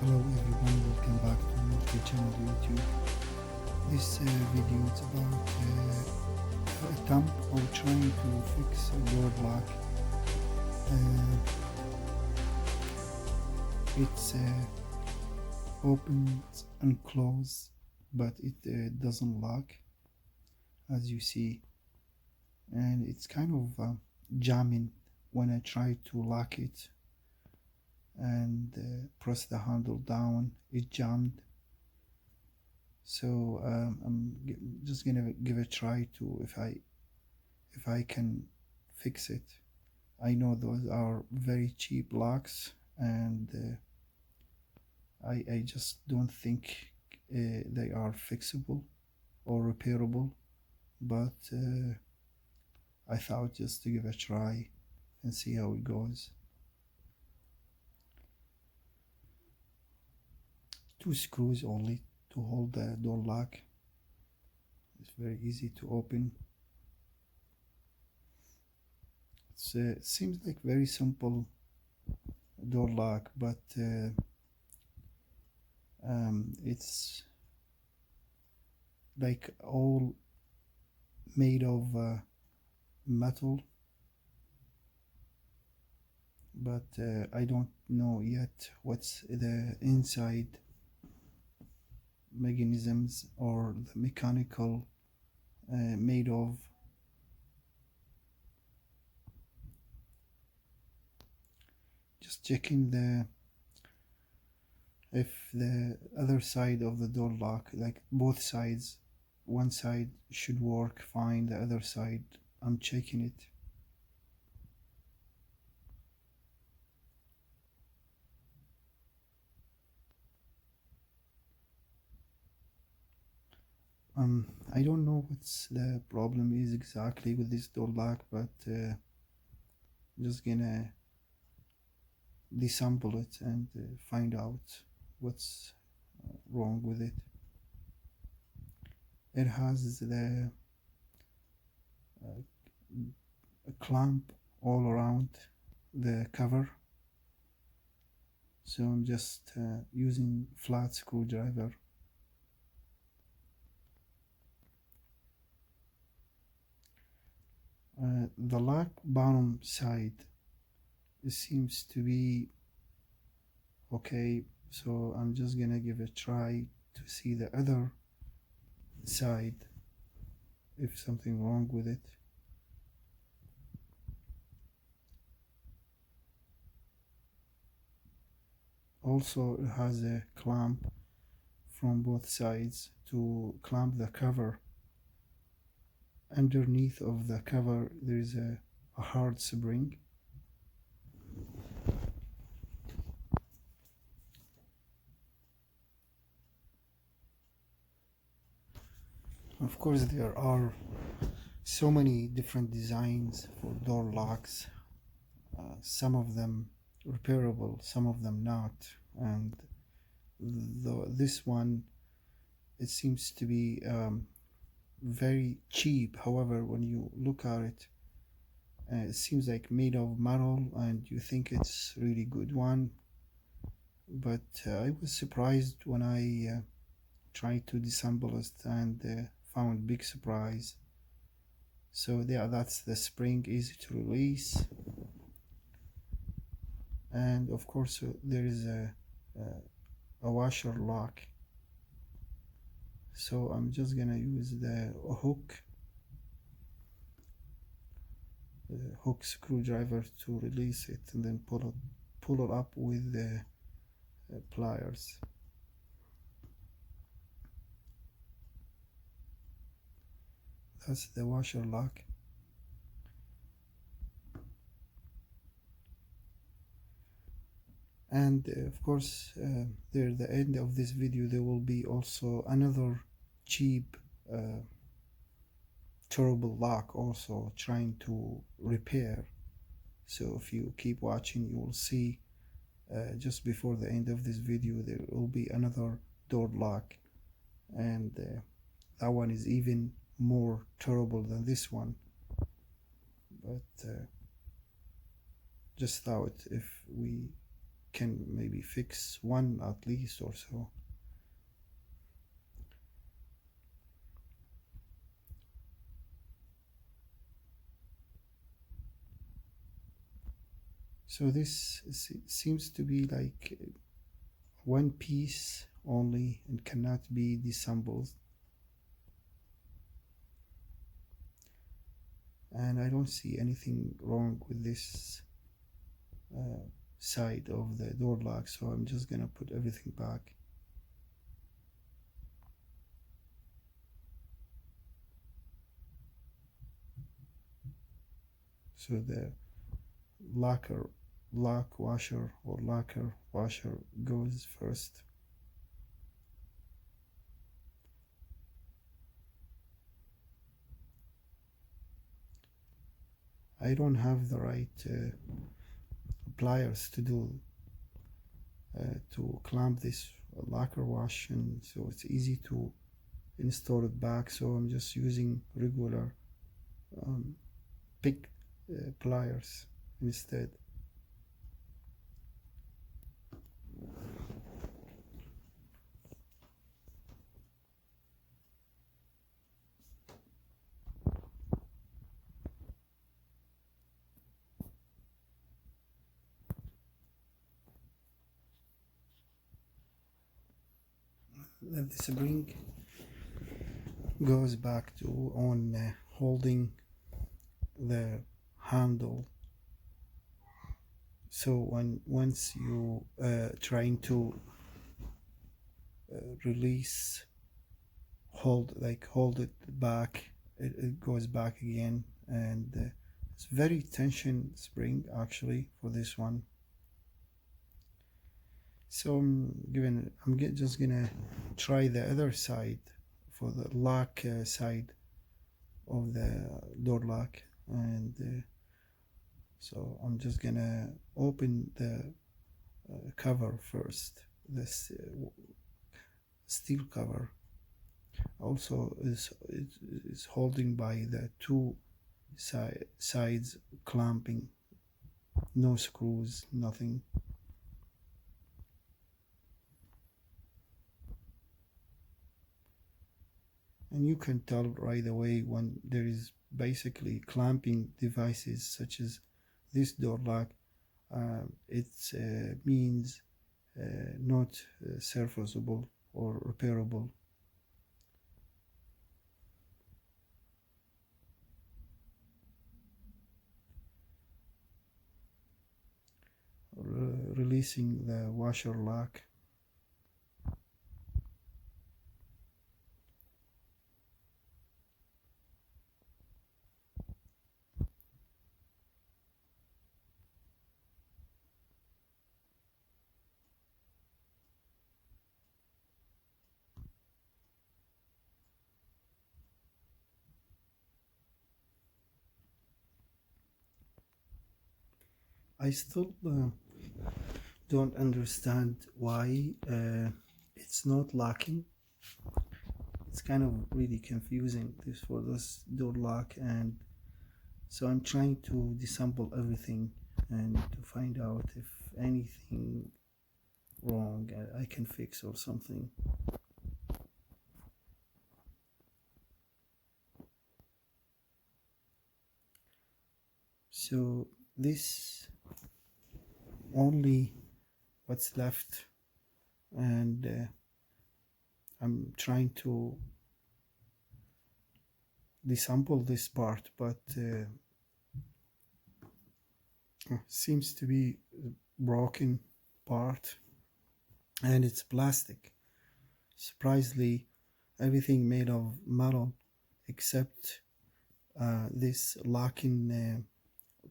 Hello everyone, welcome back to my channel YouTube. This video is about attempt or trying to fix a door lock. It's opens and closes, but it doesn't lock, as you see, and it's kind of jamming when I try to lock it and press the handle down. It jammed. So I'm just gonna give a try to if I can fix it. I know those are very cheap locks, and I just don't think they are fixable or repairable, but I thought just to give a try and see how it goes. 2 screws only to hold the door lock. It's very easy to open. It seems like very simple door lock, but it's like all made of metal, but I don't know yet what's the inside mechanisms or the mechanical made of. Just checking if the other side of the door lock, like both sides, one side should work fine, the other side I'm checking it. I don't know what's the problem is exactly with this door lock, but I'm just gonna disassemble it and find out what's wrong with it. It has the a clamp all around the cover, so I'm just using flat screwdriver. The lock bottom side, it seems to be okay, so I'm just gonna give a try to see the other side if something wrong with it. Also, it has a clamp from both sides to clamp the cover. Underneath of the cover there is a hard spring. Of course, there are so many different designs for door locks, some of them repairable, some of them not, and this one, it seems to be very cheap. However, when you look at it, it seems like made of metal and you think it's really good one, but I was surprised when I tried to disassemble it and found big surprise. So yeah, that's the spring, easy to release, and of course there is a washer lock. So I'm just gonna use the hook screwdriver to release it, and then pull it up with the pliers. That's the washer lock. And of course, there at the end of this video there will be also another cheap terrible lock also trying to repair. So if you keep watching, you will see just before the end of this video there will be another door lock, and that one is even more terrible than this one, but just thought if we can maybe fix one at least or so. So this seems to be like one piece only and cannot be disassembled. And I don't see anything wrong with this side of the door lock, so I'm just gonna put everything back. So the lock washer or locker washer goes first. I don't have the right pliers to do to clamp this locker wash, and so it's easy to install it back, so I'm just using regular big pliers instead. The spring goes back to on holding the handle. So once you trying to release, hold it back, it goes back again, and it's very tension spring actually for this one. So I'm just gonna try the other side for the lock side of the door lock, and so I'm just gonna open the cover first. This steel cover also is holding by the two sides, clamping, no screws, nothing. And you can tell right away when there is basically clamping devices such as this door lock. It means not serviceable or repairable. Releasing the washer lock. I still don't understand why it's not locking. It's kind of really confusing for this door lock, and so I'm trying to disassemble everything and to find out if anything wrong I can fix or something. So this only what's left, and I'm trying to disassemble this part, but seems to be a broken part, and it's plastic. Surprisingly, everything made of metal except this locking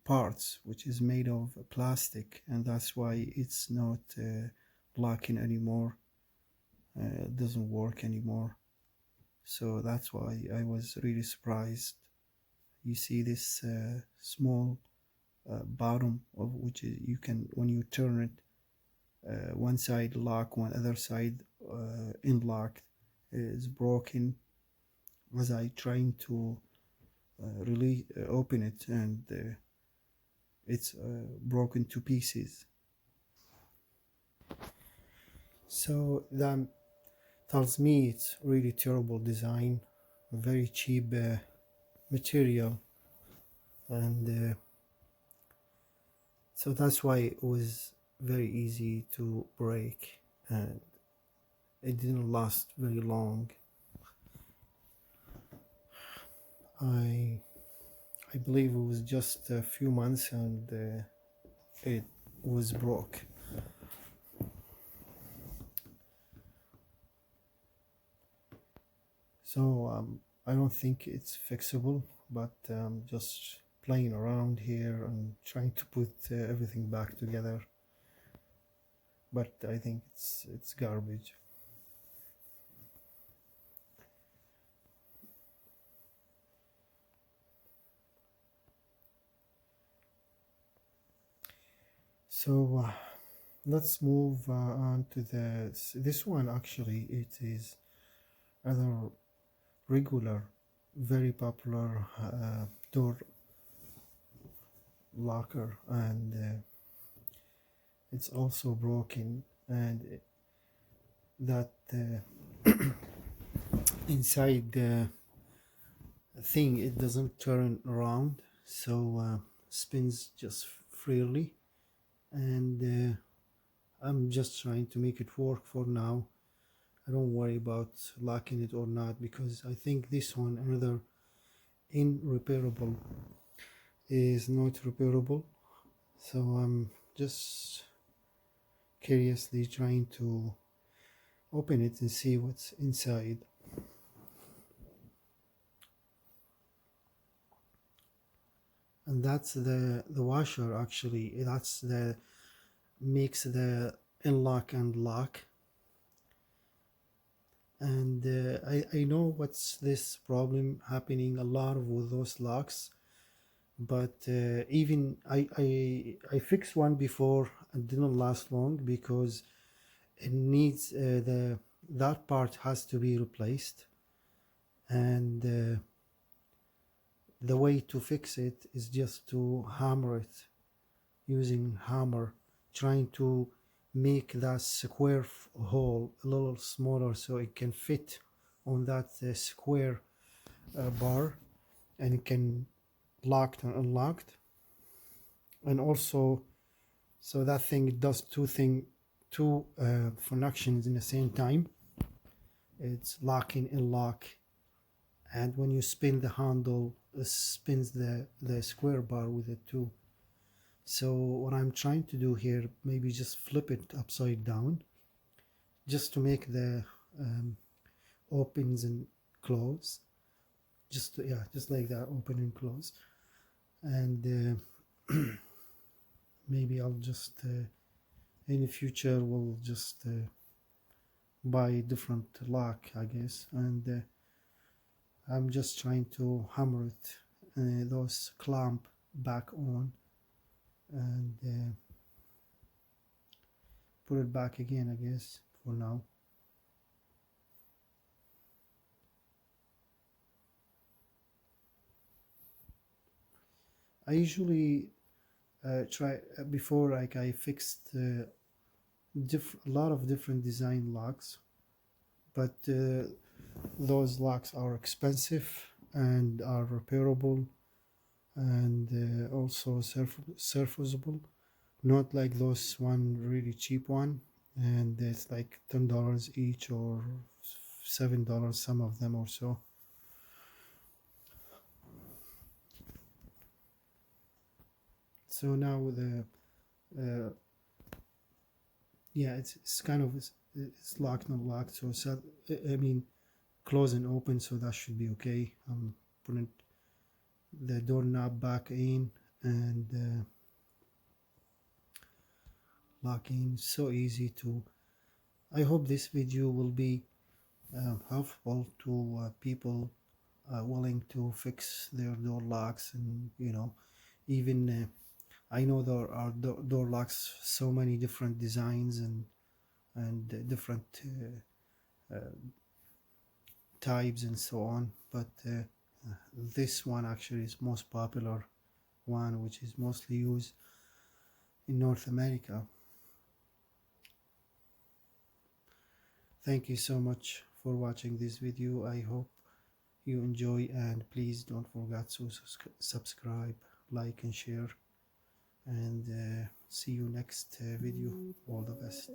parts, which is made of plastic, and that's why it's not locking anymore. It doesn't work anymore, so that's why I was really surprised. You see this small bottom of which you can, when you turn it, one side lock, one other side unlocked, is broken as I trying to really open it, and it's broken to pieces. So that tells me it's really terrible design, very cheap material, and so that's why it was very easy to break, and it didn't last very long. I I believe it was just a few months, and it was broke. So I don't think it's fixable, but just playing around here and trying to put everything back together. But I think it's garbage. So let's move on to this one. Actually, it is rather regular, very popular door locker, and it's also broken, and that inside the thing, it doesn't turn around, so spins just freely, and I'm just trying to make it work for now. I don't worry about locking it or not, because I think this one, another repairable, is not repairable. So I'm just curiously trying to open it and see what's inside. And that's the washer. Actually, that's the makes the unlock and lock. And I know what's this problem happening a lot with those locks, but even I fixed one before and didn't last long, because it needs the that part has to be replaced, and the way to fix it is just to hammer it using hammer, trying to make that square hole a little smaller so it can fit on that square bar, and it can locked and unlocked. And also, so that thing does two functions in the same time. It's locking and lock, and when you spin the handle, it spins the square bar with it too. So what I'm trying to do here, maybe just flip it upside down, just to make the opens and close, just like that, open and close. And maybe I'll just in the future we'll just buy a different lock, I guess. And I'm just trying to hammer it, those clamp back on, and put it back again, I guess, for now. I usually try before, like, I fixed a lot of different design locks, but those locks are expensive and are repairable, and also surfaceable, not like those one really cheap one, and it's like $10 each, or $7, some of them, or so. So now the uh, yeah, it's kind of, it's locked, not locked, so I mean, close and open, so that should be okay. I'm putting the doorknob back in, and locking, so easy to. I hope this video will be helpful to people willing to fix their door locks, and even I know there are door locks, so many different designs and different types and so on, but this one actually is most popular one, which is mostly used in North America. Thank you so much for watching this video. I hope you enjoy, and please don't forget to subscribe, like and share, and see you next video. All the best.